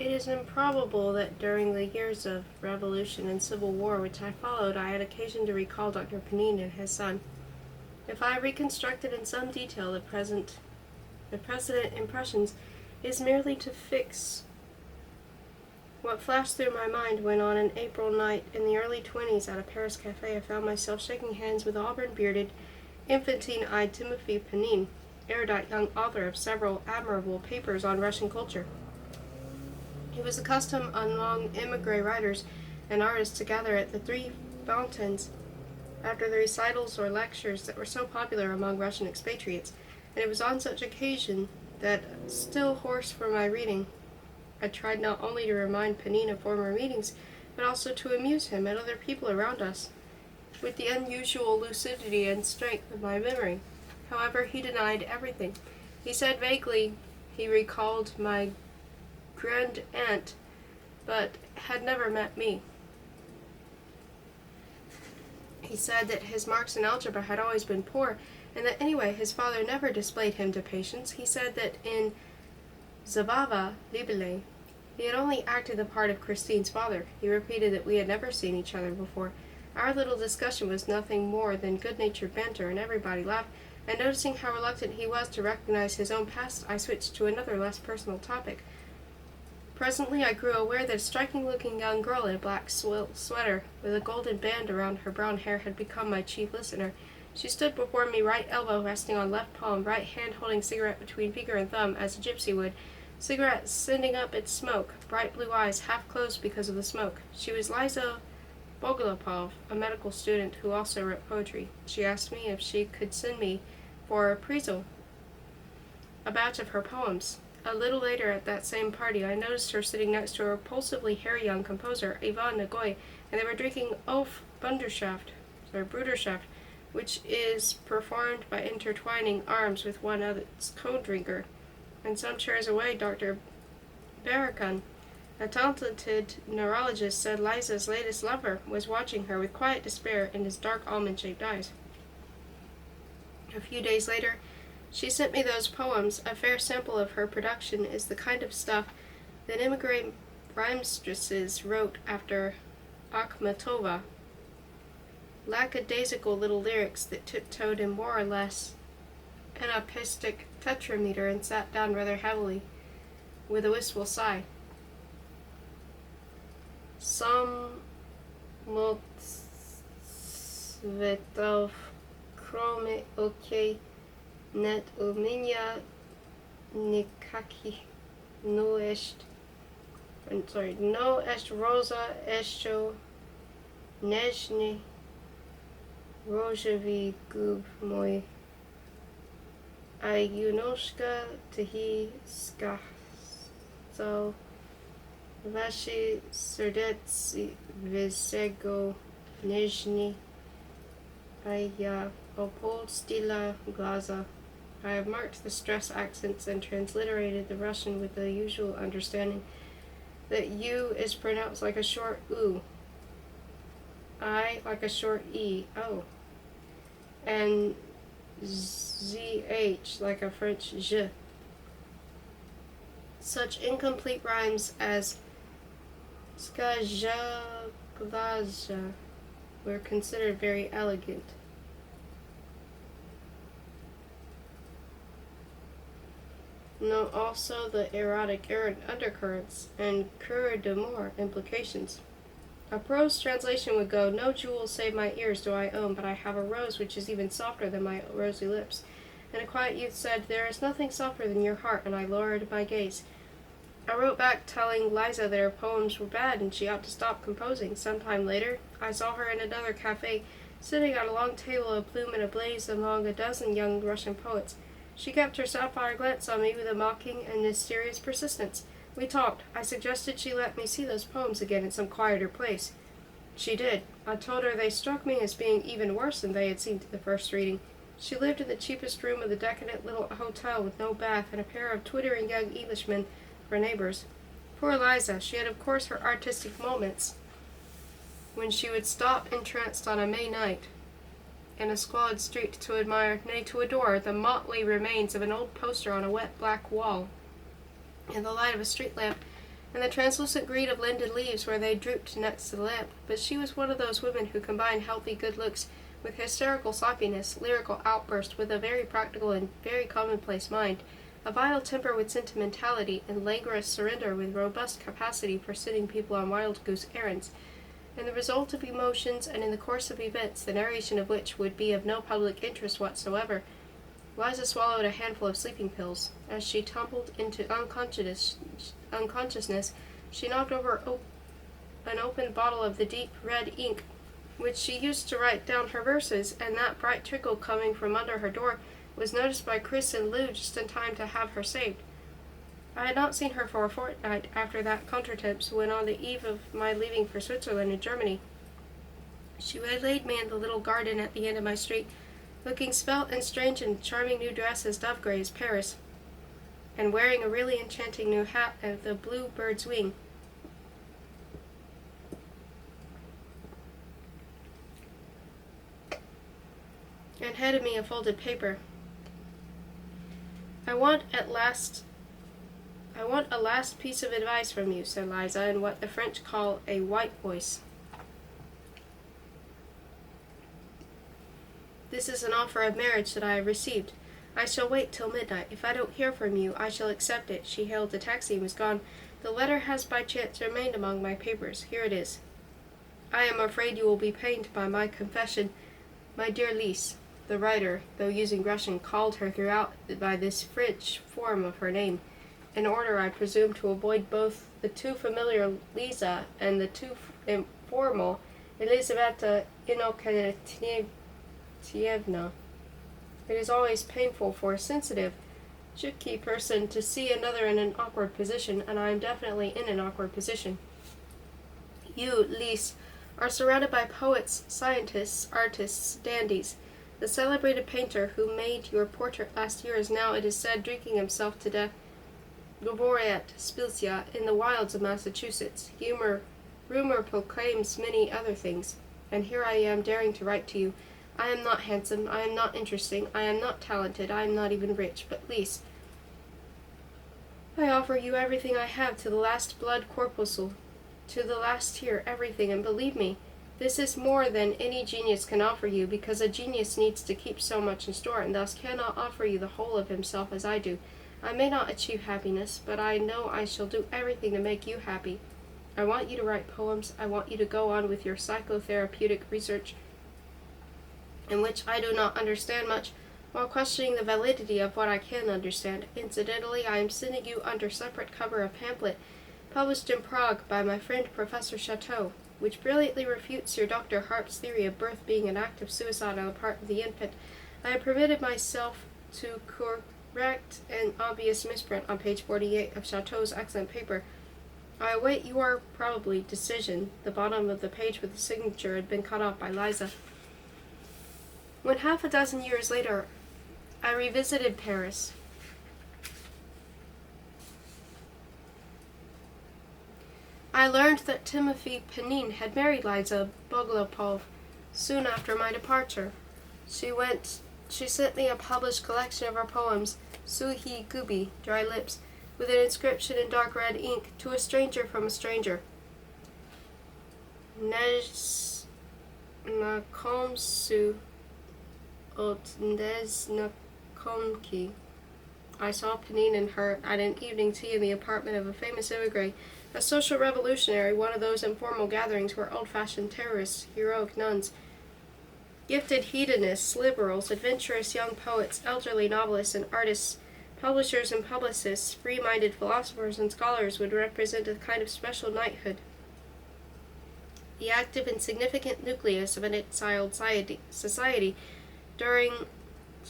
It is improbable that during the years of revolution and civil war which I followed, I had occasion to recall Dr. Pnin and his son. If I reconstructed in some detail the precedent impressions, it is merely to fix what flashed through my mind when on an April night in the early 20s at a Paris cafe I found myself shaking hands with auburn-bearded, infantine-eyed Timothy Pnin, erudite young author of several admirable papers on Russian culture. It was the custom among émigré writers and artists to gather at the Three Fountains after the recitals or lectures that were so popular among Russian expatriates, and it was on such occasion that, still hoarse for my reading, I tried not only to remind Pnin of former meetings, but also to amuse him and other people around us with the unusual lucidity and strength of my memory. However, he denied everything. He said vaguely he recalled my grand aunt, but had never met me. He said that his marks in algebra had always been poor, and that anyway his father never displayed him to patience. He said that in Zabava Libelle he had only acted the part of Christine's father. He repeated that we had never seen each other before. Our little discussion was nothing more than good-natured banter, and everybody laughed, and noticing how reluctant he was to recognize his own past, I switched to another less personal topic. Presently I grew aware that a striking-looking young girl in a black sweater with a golden band around her brown hair had become my chief listener. She stood before me, right elbow resting on left palm, right hand holding cigarette between finger and thumb, as a gypsy would, cigarette sending up its smoke, bright blue eyes half closed because of the smoke. She was Liza Bogolopov, a medical student who also wrote poetry. She asked me if she could send me, for appraisal, a batch of her poems. A little later at that same party, I noticed her sitting next to a repulsively hairy young composer, Ivan Nagoy, and they were drinking Bruderschaft, which is performed by intertwining arms with one other's co-drinker. And some chairs away, Dr. Barakan, a talented neurologist, said Liza's latest lover was watching her with quiet despair in his dark almond-shaped eyes. A few days later, she sent me those poems. A fair sample of her production is the kind of stuff that immigrant rhymestresses wrote after Akhmatova. Lackadaisical little lyrics that tiptoed in more or less anapistic tetrameter and sat down rather heavily, with a wistful sigh. Some Motsvetov, krome okej, net u меня nikakich no est rosa еще нежный розовый губ мой, а юношка тихий сказал, ваши сердце весего нежный, а я опустила глаза. I have marked the stress accents and transliterated the Russian with the usual understanding that U is pronounced like a short U, I like a short E, O, and ZH like a French je. Such incomplete rhymes as skazha were considered very elegant. Note also the erotic undercurrents and coeur d'amour implications. A prose translation would go, no jewels save my ears do I own, but I have a rose which is even softer than my rosy lips. And a quiet youth said, there is nothing softer than your heart, and I lowered my gaze. I wrote back telling Liza that her poems were bad and she ought to stop composing. Some time later, I saw her in another cafe, sitting at a long table of bloom and ablaze among a dozen young Russian poets. She kept her sapphire glance on me with a mocking and mysterious persistence. We talked. I suggested she let me see those poems again in some quieter place. She did. I told her they struck me as being even worse than they had seemed at the first reading. She lived in the cheapest room of the decadent little hotel with no bath and a pair of twittering young Englishmen for neighbors. Poor Liza, she had of course her artistic moments, when she would stop entranced on a May night in a squalid street to admire, nay, to adore, the motley remains of an old poster on a wet black wall in the light of a street lamp, and the translucent green of linden leaves where they drooped next to the lamp, but she was one of those women who combine healthy good looks with hysterical sloppiness, lyrical outburst with a very practical and very commonplace mind, a vile temper with sentimentality, and languorous surrender with robust capacity for sending people on wild-goose errands. In the result of emotions and in the course of events, the narration of which would be of no public interest whatsoever, Liza swallowed a handful of sleeping pills. As she tumbled into unconsciousness, she knocked over an open bottle of the deep red ink which she used to write down her verses, and that bright trickle coming from under her door was noticed by Chris and Lou just in time to have her saved. I had not seen her for a fortnight after that contretemps, when on the eve of my leaving for Switzerland and Germany, she waylaid me in the little garden at the end of my street, looking svelte and strange in charming new dress as dove gray as Paris, and wearing a really enchanting new hat of the blue bird's wing. And handed me a folded paper. I want a last piece of advice from you, said Liza, in what the French call a white voice. This is an offer of marriage that I have received. I shall wait till midnight. If I don't hear from you, I shall accept it. She hailed a taxi and was gone. The letter has by chance remained among my papers. Here it is. I am afraid you will be pained by my confession. My dear Lise, the writer, though using Russian, called her throughout by this French form of her name, in order, I presume, to avoid both the too familiar Lisa and the too informal Elizaveta Inokatievna. It is always painful for a sensitive, chipkey person to see another in an awkward position, and I am definitely in an awkward position. You, Lise, are surrounded by poets, scientists, artists, dandies. The celebrated painter who made your portrait last year is now, it is said, drinking himself to death Laboreat Spilsia in the wilds of Massachusetts. Rumor proclaims many other things, and here I am daring to write to you. I am not handsome, I am not interesting, I am not talented, I am not even rich, but Lise, I offer you everything I have to the last blood corpuscle, to the last tear, everything, and believe me, this is more than any genius can offer you, because a genius needs to keep so much in store, and thus cannot offer you the whole of himself as I do. I may not achieve happiness, but I know I shall do everything to make you happy. I want you to write poems. I want you to go on with your psychotherapeutic research, in which I do not understand much, while questioning the validity of what I can understand. Incidentally, I am sending you under separate cover a pamphlet published in Prague by my friend Professor Chateau, which brilliantly refutes your Dr. Harp's theory of birth being an act of suicide on the part of the infant. I have permitted myself to correct an obvious misprint on page 48 of Chateau's excellent paper. I await your, probably, decision. The bottom of the page with the signature had been cut off by Liza. When half a dozen years later I revisited Paris, I learned that Timothy Pnin had married Liza Boglopov soon after my departure. She sent me a published collection of her poems, Suhi Gubi, Dry Lips, with an inscription in dark red ink, to a stranger from a stranger. Neznakomsu od Neznakomki. I saw Pnin and her at an evening tea in the apartment of a famous emigre, a social revolutionary, one of those informal gatherings where old-fashioned terrorists, heroic nuns, gifted hedonists, liberals, adventurous young poets, elderly novelists and artists, publishers and publicists, free-minded philosophers and scholars would represent a kind of special knighthood, the active and significant nucleus of an exiled society,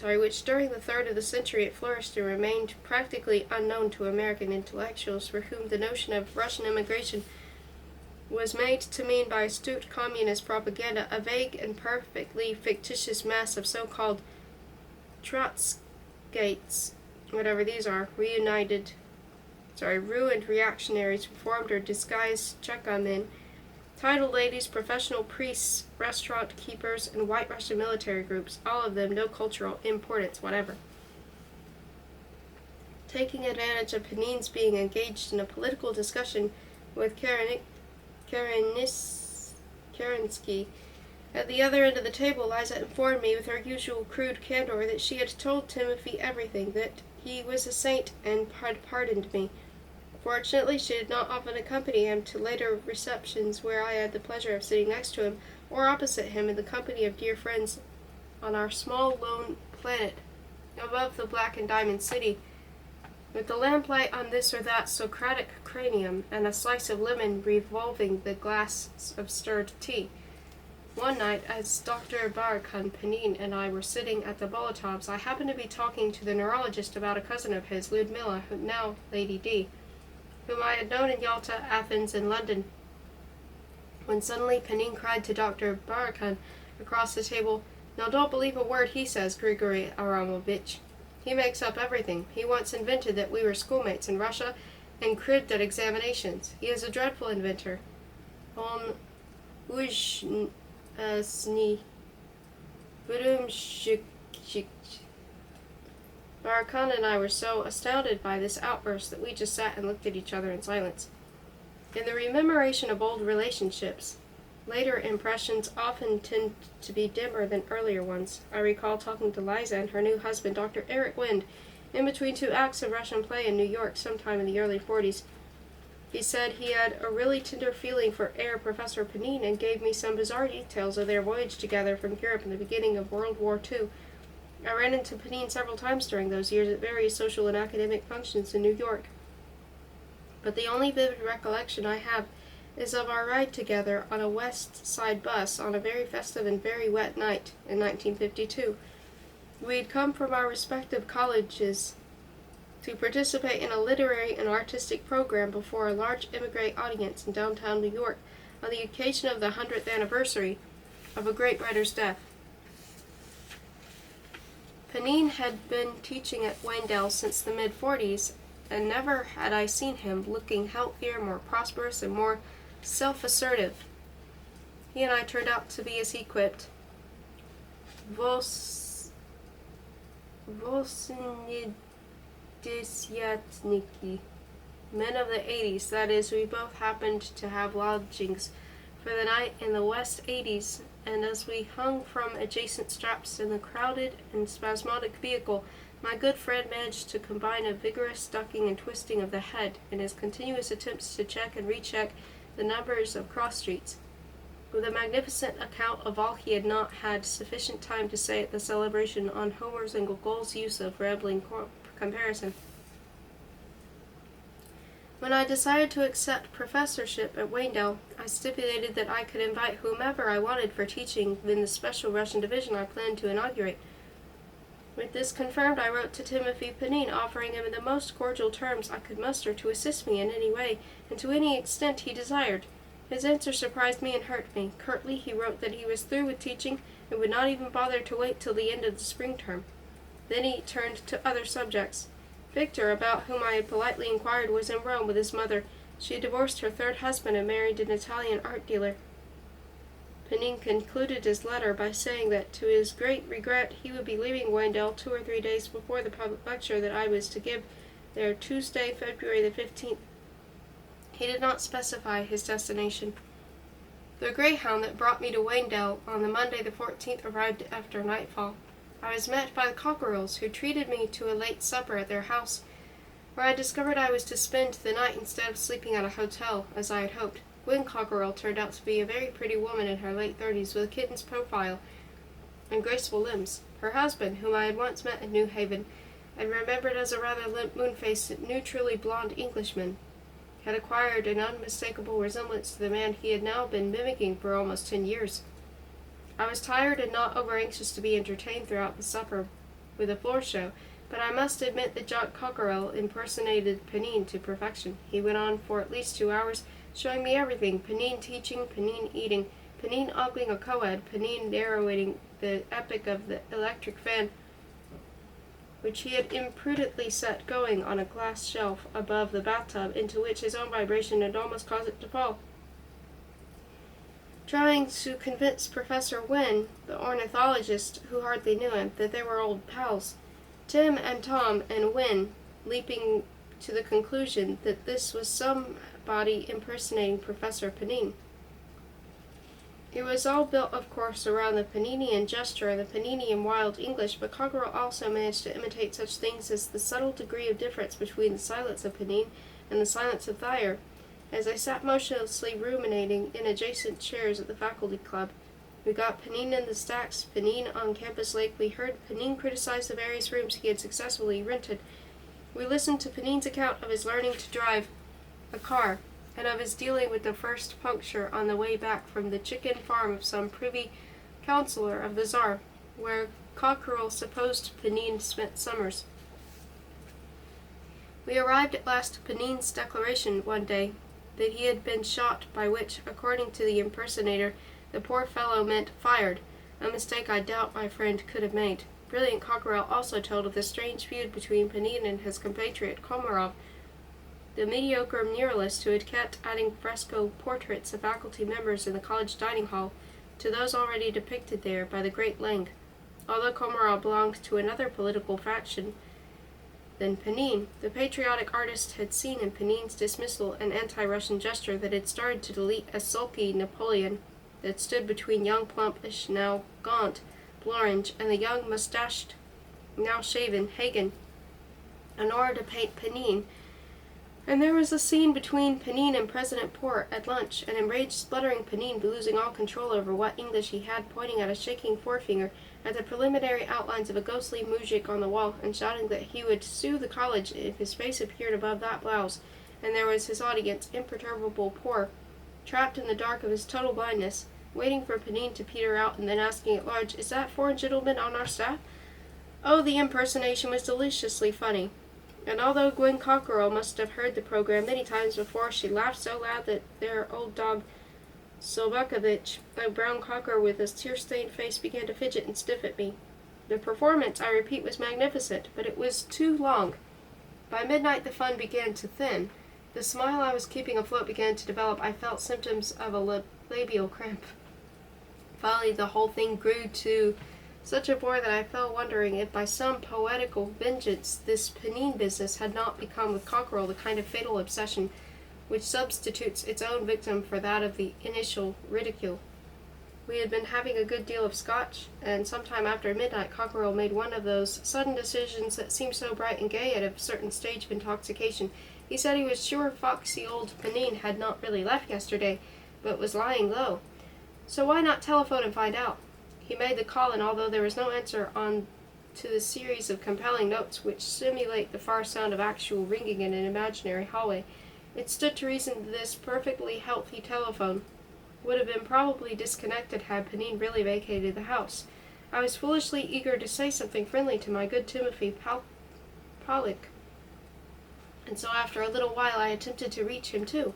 which during the third of the century it flourished and remained practically unknown to American intellectuals, for whom the notion of Russian immigration was made to mean by astute communist propaganda a vague and perfectly fictitious mass of so-called Trotskyites, whatever these are, ruined reactionaries, reformed or disguised Chekamen, titled ladies, professional priests, restaurant keepers, and White Russian military groups, all of them no cultural importance whatever. taking advantage of Pnin's being engaged in a political discussion with Kerensky. At the other end of the table, Liza informed me with her usual crude candor that she had told Timothy everything, that he was a saint and had pardoned me. Fortunately, she did not often accompany him to later receptions where I had the pleasure of sitting next to him or opposite him in the company of dear friends on our small lone planet above the black and diamond city, with the lamplight on this or that Socratic cranium and a slice of lemon revolving the glass of stirred tea. One night, as Dr. Barakan, Pnin, and I were sitting at the Bolotovs, I happened to be talking to the neurologist about a cousin of his, Ludmilla, now Lady D, whom I had known in Yalta, Athens, and London, when suddenly Pnin cried to Dr. Barakan across the table, "Now don't believe a word he says, Grigory Aramovich. He makes up everything. He once invented that we were schoolmates in Russia and cribbed at examinations. He is a dreadful inventor. On ujni Barakan and I were so astounded by this outburst that we just sat and looked at each other in silence. In the rememoration of old relationships, later impressions often tend to be dimmer than earlier ones. I recall talking to Liza and her new husband, Dr. Eric Wind, in between two acts of Russian play in New York sometime in the early 40s. He said he had a really tender feeling for Herr Professor Pnin and gave me some bizarre details of their voyage together from Europe in the beginning of World War II. I ran into Pnin several times during those years at various social and academic functions in New York. But the only vivid recollection I have is of our ride together on a West Side bus on a very festive and very wet night in 1952. We had come from our respective colleges to participate in a literary and artistic program before a large immigrant audience in downtown New York on the occasion of the 100th anniversary of a great writer's death. Pnin had been teaching at Wendell since the mid-40s, and never had I seen him looking healthier, more prosperous, and more self-assertive. He and I turned out to be as he quipped, Vosnidyatniki, men of the 80s, that is, we both happened to have lodgings for the night in the West 80s, and as we hung from adjacent straps in the crowded and spasmodic vehicle, my good friend managed to combine a vigorous ducking and twisting of the head in his continuous attempts to check and recheck the numbers of cross streets, with a magnificent account of all he had not had sufficient time to say at the celebration on Homer's and Gogol's use of rambling comparison. When I decided to accept professorship at Wendell, I stipulated that I could invite whomever I wanted for teaching in the special Russian division I planned to inaugurate. With this confirmed, I wrote to Timothy Pnin, offering him in the most cordial terms I could muster to assist me in any way and to any extent he desired. His answer surprised me and hurt me. Curtly, he wrote that he was through with teaching and would not even bother to wait till the end of the spring term. Then he turned to other subjects. Victor, about whom I had politely inquired, was in Rome with his mother. She had divorced her third husband and married an Italian art dealer. Pnin concluded his letter by saying that, to his great regret, he would be leaving Wendell 2 or 3 days before the public lecture that I was to give there Tuesday, February the 15th. He did not specify his destination. The greyhound that brought me to Wendell on the Monday the 14th arrived after nightfall. I was met by the Cockerells, who treated me to a late supper at their house, where I discovered I was to spend the night instead of sleeping at a hotel, as I had hoped. Gwen Cockerell turned out to be a very pretty woman in her late 30s with a kitten's profile and graceful limbs. Her husband, whom I had once met in New Haven and remembered as a rather limp, moon-faced, neutrally blonde Englishman, had acquired an unmistakable resemblance to the man he had now been mimicking for almost 10 years. I was tired and not over-anxious to be entertained throughout the supper with a floor show, but I must admit that Jock Cockerell impersonated Pnin to perfection. He went on for at least 2 hours, showing me everything: Pnin teaching, Pnin eating, Pnin ogling a co-ed, Pnin narrating the epic of the electric fan, which he had imprudently set going on a glass shelf above the bathtub, into which his own vibration had almost caused it to fall. Trying to convince Professor Wynne, the ornithologist, who hardly knew him, that they were old pals. Tim and Tom and Wynne leaping to the conclusion that this was somebody impersonating Professor Pnin. It was all built, of course, around the Pninian gesture and the Pninian wild English, but Cockerell also managed to imitate such things as the subtle degree of difference between the silence of Pnin and the silence of Thayer. As I sat motionlessly ruminating in adjacent chairs at the faculty club, we got Pnin in the stacks, Pnin on Campus Lake. We heard Pnin criticize the various rooms he had successfully rented. We listened to Pnin's account of his learning to drive a car, and of his dealing with the first puncture on the way back from the chicken farm of some privy councillor of the Tsar, where Cockerell supposed Pnin spent summers. We arrived at last to Pnin's declaration one day that he had been shot, by which, according to the impersonator, the poor fellow meant fired, a mistake I doubt my friend could have made. Brilliant Cockerell also told of the strange feud between Pnin and his compatriot Komarov, the mediocre muralist who had kept adding fresco portraits of faculty members in the college dining hall to those already depicted there by the great Lang. Although Komarov belonged to another political faction than Pnin, the patriotic artist had seen in Pnin's dismissal an anti-Russian gesture that had started to delete a sulky Napoleon that stood between young plumpish, now gaunt, Blorange and the young mustached, now shaven Hagen, in order to paint Pnin. And there was a scene between Pnin and President Port at lunch, an enraged, spluttering Pnin losing all control over what English he had, pointing at a shaking forefinger at the preliminary outlines of a ghostly mujik on the wall, and shouting that he would sue the college if his face appeared above that blouse. And there was his audience, imperturbable Port, trapped in the dark of his total blindness, waiting for Pnin to peter out, and then asking at large, "Is that foreign gentleman on our staff?" Oh, the impersonation was deliciously funny. And although Gwen Cockerell must have heard the program many times before, she laughed so loud that their old dog Sobokovich, a brown cocker with a tear-stained face, began to fidget and sniff at me. The performance, I repeat, was magnificent, but it was too long. By midnight the fun began to thin. The smile I was keeping afloat began to develop. I felt symptoms of a labial cramp. Finally the whole thing grew to such a bore that I fell wondering if by some poetical vengeance this Pnin business had not become with Cockerell the kind of fatal obsession which substitutes its own victim for that of the initial ridicule. We had been having a good deal of scotch, and sometime after midnight Cockerell made one of those sudden decisions that seem so bright and gay at a certain stage of intoxication. He said he was sure foxy old Pnin had not really left yesterday, but was lying low. So why not telephone and find out? He made the call, and although there was no answer on to the series of compelling notes which simulate the far sound of actual ringing in an imaginary hallway, it stood to reason that this perfectly healthy telephone would have been probably disconnected had Pnin really vacated the house. I was foolishly eager to say something friendly to my good Timothy Pollock, and so after a little while I attempted to reach him too.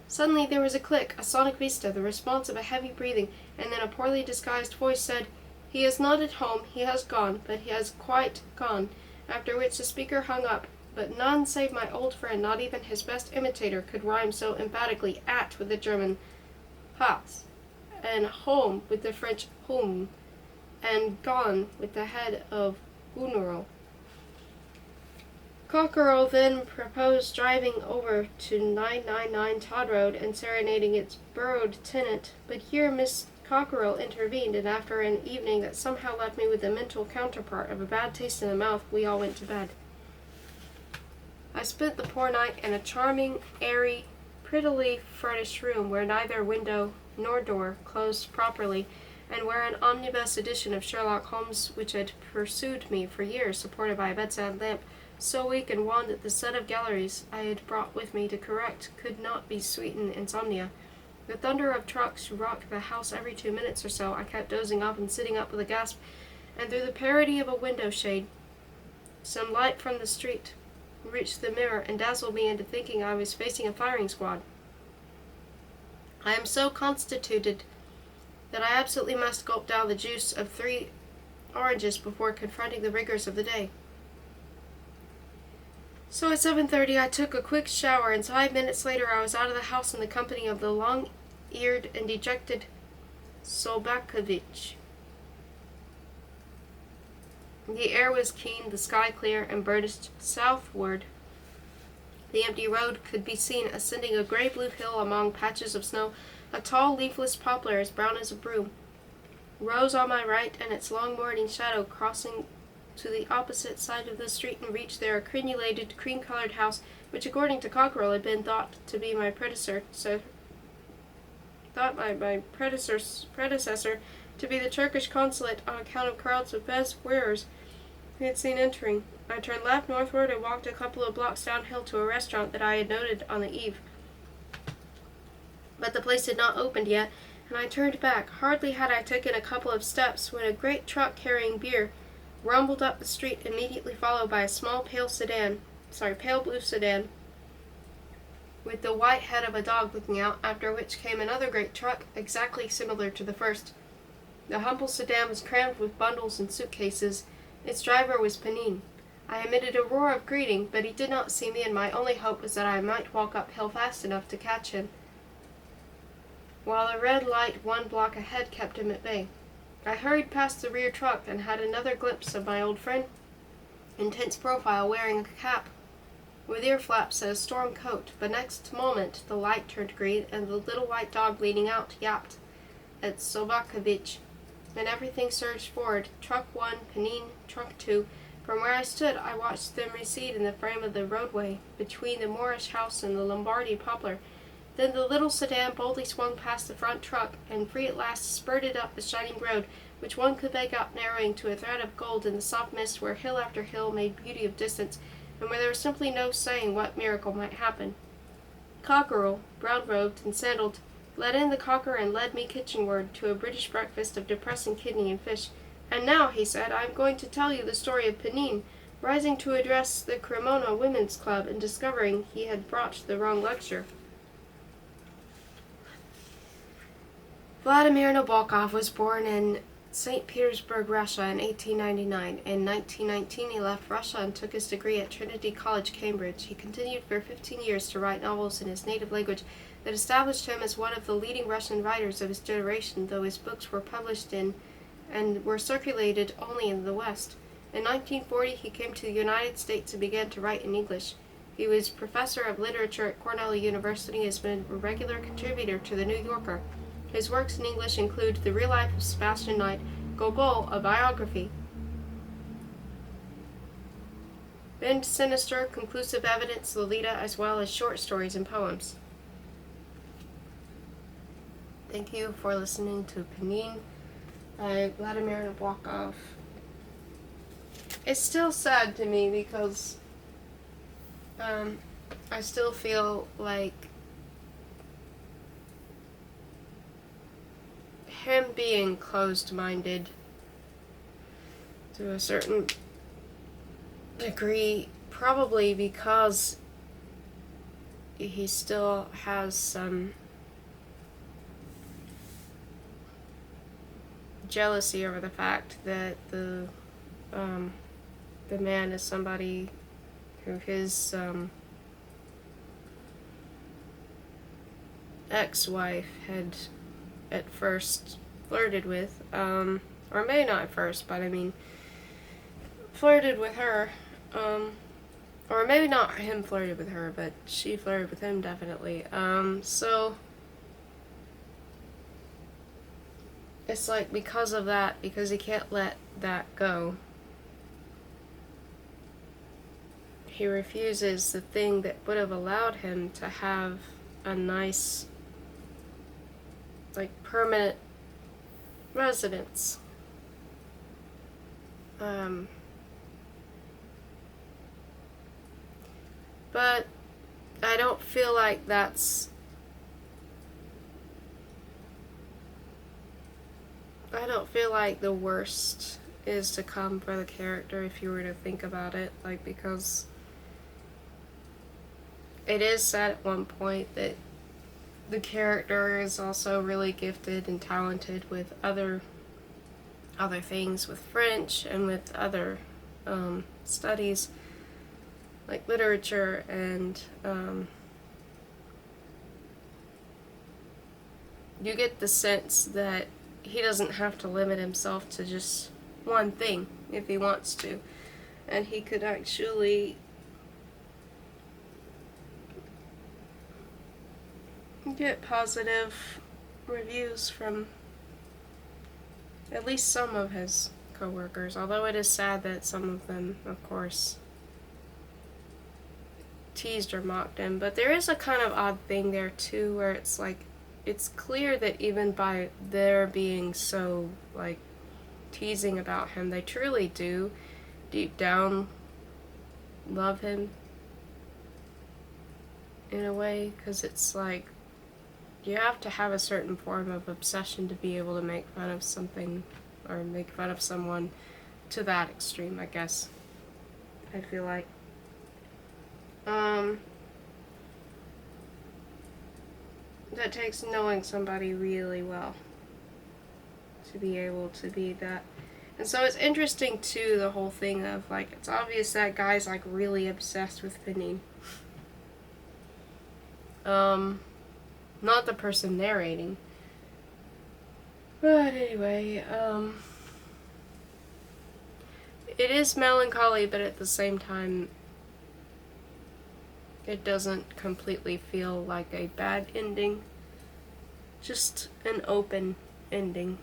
Suddenly there was a click, a sonic vista, the response of a heavy breathing, and then a poorly disguised voice said, "He is not at home, he has gone, but he has quite gone," after which the speaker hung up, but none save my old friend, not even his best imitator, could rhyme so emphatically "at" with the German "Pass," and "home" with the French "home," and "gone" with the head of "funeral." Cockerell then proposed driving over to 999 Todd Road and serenading its burrowed tenant, but here Miss Cockerell intervened, and after an evening that somehow left me with the mental counterpart of a bad taste in the mouth, we all went to bed. I spent the poor night in a charming, airy, prettily furnished room where neither window nor door closed properly, and where an omnibus edition of Sherlock Holmes, which had pursued me for years, supported by a bedside lamp, so weak and wan that the set of galleries I had brought with me to correct could not be sweeten insomnia. The thunder of trucks rocked the house every 2 minutes or so. I kept dozing off and sitting up with a gasp, and through the parity of a window shade, some light from the street reached the mirror and dazzled me into thinking I was facing a firing squad. I am so constituted that I absolutely must gulp down the juice of 3 oranges before confronting the rigors of the day. So at 7:30 I took a quick shower, and 5 minutes later I was out of the house in the company of the long-eared and dejected Sobokovich. The air was keen, the sky clear, and burnished southward The empty road could be seen ascending a gray-blue hill among patches of snow. A tall, leafless poplar as brown as a broom rose on my right, and its long morning shadow crossing to the opposite side of the street and reached their crenulated, cream-colored house, which, according to Cockerell, had been thought to be my predecessor to be the Turkish consulate on account of crowds of bez wearers he had seen entering. I turned left northward and walked a couple of blocks downhill to a restaurant that I had noted on the eve. But the place had not opened yet, and I turned back. Hardly had I taken a couple of steps when a great truck carrying beer rumbled up the street, immediately followed by a small pale blue sedan, with the white head of a dog looking out, after which came another great truck, exactly similar to the first. The humble sedan was crammed with bundles and suitcases. Its driver was Pnin. I emitted a roar of greeting, but he did not see me, and my only hope was that I might walk uphill fast enough to catch him, while a red light 1 block ahead kept him at bay. I hurried past the rear truck and had another glimpse of my old friend, intense profile, wearing a cap with ear flaps and a storm coat. The next moment the light turned green, and the little white dog leaning out yapped at Sovakovich, and everything surged forward. Truck 1, Pnin, truck 2. From where I stood, I watched them recede in the frame of the roadway between the Moorish house and the Lombardy poplar. Then the little sedan boldly swung past the front truck, and free at last spurted up the shining road, which one could make out narrowing to a thread of gold in the soft mist, where hill after hill made beauty of distance, and where there was simply no saying what miracle might happen. Cockerell, brown-robed and sandaled, let in the cocker and led me kitchenward to a British breakfast of depressing kidney and fish. "And now," he said, "I am going to tell you the story of Pnin, rising to address the Cremona Women's Club and discovering he had brought the wrong lecture." Vladimir Nabokov was born in St. Petersburg, Russia in 1899. In 1919 he left Russia and took his degree at Trinity College, Cambridge. He continued for 15 years to write novels in his native language that established him as one of the leading Russian writers of his generation, though his books were published in and were circulated only in the West. In 1940 he came to the United States and began to write in English. He was professor of literature at Cornell University and has been a regular contributor to The New Yorker. His works in English include The Real Life of Sebastian Knight, Gogol, a biography, Bend Sinister, Conclusive Evidence, Lolita, as well as short stories and poems. Thank you for listening to Pnin by Vladimir Nabokov. It's still sad to me because I still feel like him being closed-minded to a certain degree, probably because he still has some jealousy over the fact that the man is somebody who his ex-wife had at first flirted with, or maybe not at first, but I mean flirted with her, or maybe not him flirted with her, but she flirted with him definitely. So it's like because of that, because he can't let that go, he refuses the thing that would have allowed him to have a nice, like, permanent residence. But I don't feel like that's, I don't feel like the worst is to come for the character if you were to think about it, like, because it is said at one point that the character is also really gifted and talented with other things, with French and with other studies like literature, and you get the sense that he doesn't have to limit himself to just one thing if he wants to, and he could actually get positive reviews from at least some of his co-workers, although it is sad that some of them, of course, teased or mocked him. But there is a kind of odd thing there too, where it's like, it's clear that even by their being so, like, teasing about him, they truly do, deep down, love him in a way, because it's like, you have to have a certain form of obsession to be able to make fun of something, or make fun of someone to that extreme, I guess. I feel like. That takes knowing somebody really well to be able to be that. And so it's interesting too, the whole thing of, like, it's obvious that guy's like really obsessed with Pnin. Not the person narrating. But anyway, it is melancholy, but at the same time, it doesn't completely feel like a bad ending. Just an open ending.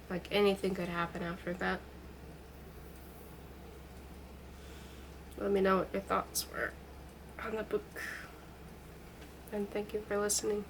Like anything could happen after that. Let me know what your thoughts were on the book. And thank you for listening.